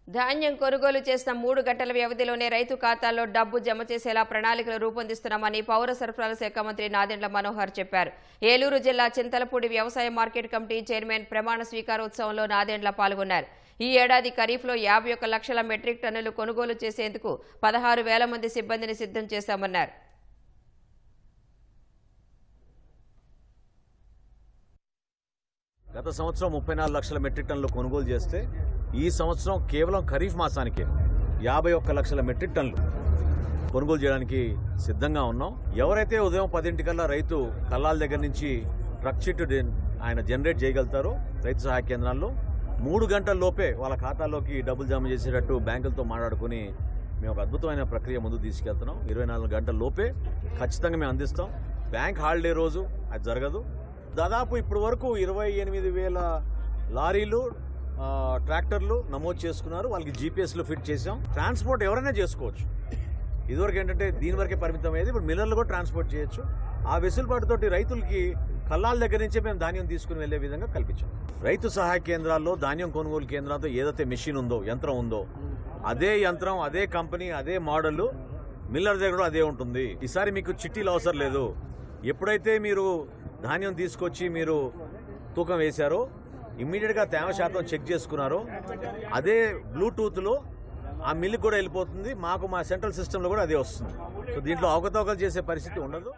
ధాన్యం కొనుగోలు చేసిన 3 గంటల వ్యవధిలోనే రైతు ఖాతాల్లో డబ్బు జమ చేసేలా ప్రణాళికలు రూపొందిస్తున్నామని పౌర సరఫరాల శాఖ మంత్రి నాదెండ్ల మనోహర్ చెప్పారు. ఏలూరు జిల్లా చింతలపూడి వ్యవసాయ మార్కెట్ కమిటీ చైర్మన్ ప్రమాణ స్వీకారోత్సవంలో నాదెండ్ల పాల్గొన్నారు. ఈ ఏడాది ఖరీఫ్లో 51 లక్షల మెట్రిక్ టన్నులు కొనుగోలు చేసేందుకు 16,000 మంది సిబ్బందిని సిద్ధం చేశామన్నారు. గత సంవత్సరం 34 లక్షల మెట్రిక్ టన్నులు కొనుగోలు చేస్తే ఈ సంవత్సరం కేవలం ఖరీఫ్ మాసానికే 51 లక్షల మెట్రిక్ టన్నులు కొనుగోలు చేయడానికి సిద్ధంగా ఉన్నాం. ఎవరైతే ఉదయం 10 రైతు కల్లాల దగ్గర నుంచి ట్రక్ చిట్టు ఆయన జనరేట్ చేయగలుగుతారో రైతు సహాయ కేంద్రాల్లో 3 గంటల లోపే వాళ్ళ ఖాతాలోకి డబ్బులు జమ చేసేటట్టు బ్యాంకులతో మాట్లాడుకుని మేము ఒక అద్భుతమైన ప్రక్రియ ముందుకు తీసుకెళ్తున్నాం. 24 గంటల లోపే ఖచ్చితంగా మేము అందిస్తాం. బ్యాంక్ హాలిడే రోజు అది జరగదు. దాదాపు ఇప్పటి వరకు 28,000 లారీలు ట్రాక్టర్లు నమోదు చేసుకున్నారు. వాళ్ళకి జీపీఎస్లు ఫిట్ చేసాం. ట్రాన్స్పోర్ట్ ఎవరైనా చేసుకోవచ్చు. ఇదివరకు ఏంటంటే దీని వరకే పరిమితం అయ్యేది. ఇప్పుడు మిల్లర్లు కూడా ట్రాన్స్పోర్ట్ చేయొచ్చు. ఆ వెసులుబాటుతోటి రైతులకి కల్లాల దగ్గర నుంచే మేము ధాన్యం తీసుకుని వెళ్లే విధంగా కల్పించాం. రైతు సహాయ కేంద్రాల్లో ధాన్యం కొనుగోలు కేంద్రాలతో ఏదైతే మెషిన్ ఉందో, యంత్రం ఉందో, అదే యంత్రం, అదే కంపెనీ, అదే మోడల్ మిల్లర్ దగ్గర కూడా అదే ఉంటుంది. ఈసారి మీకు చిట్టీలు అవసరం లేదు. ఎప్పుడైతే మీరు ధాన్యం తీసుకొచ్చి మీరు తూకం వేశారో, ఇమ్మీడియట్గా తేమ శాతం చెక్ చేసుకున్నారో, అదే బ్లూటూత్లో ఆ మిల్లుకి కూడా వెళ్ళిపోతుంది. మాకు మా సెంట్రల్ సిస్టంలో కూడా అదే వస్తుంది. సో దీంట్లో అవకతవకలు చేసే పరిస్థితి ఉండదు.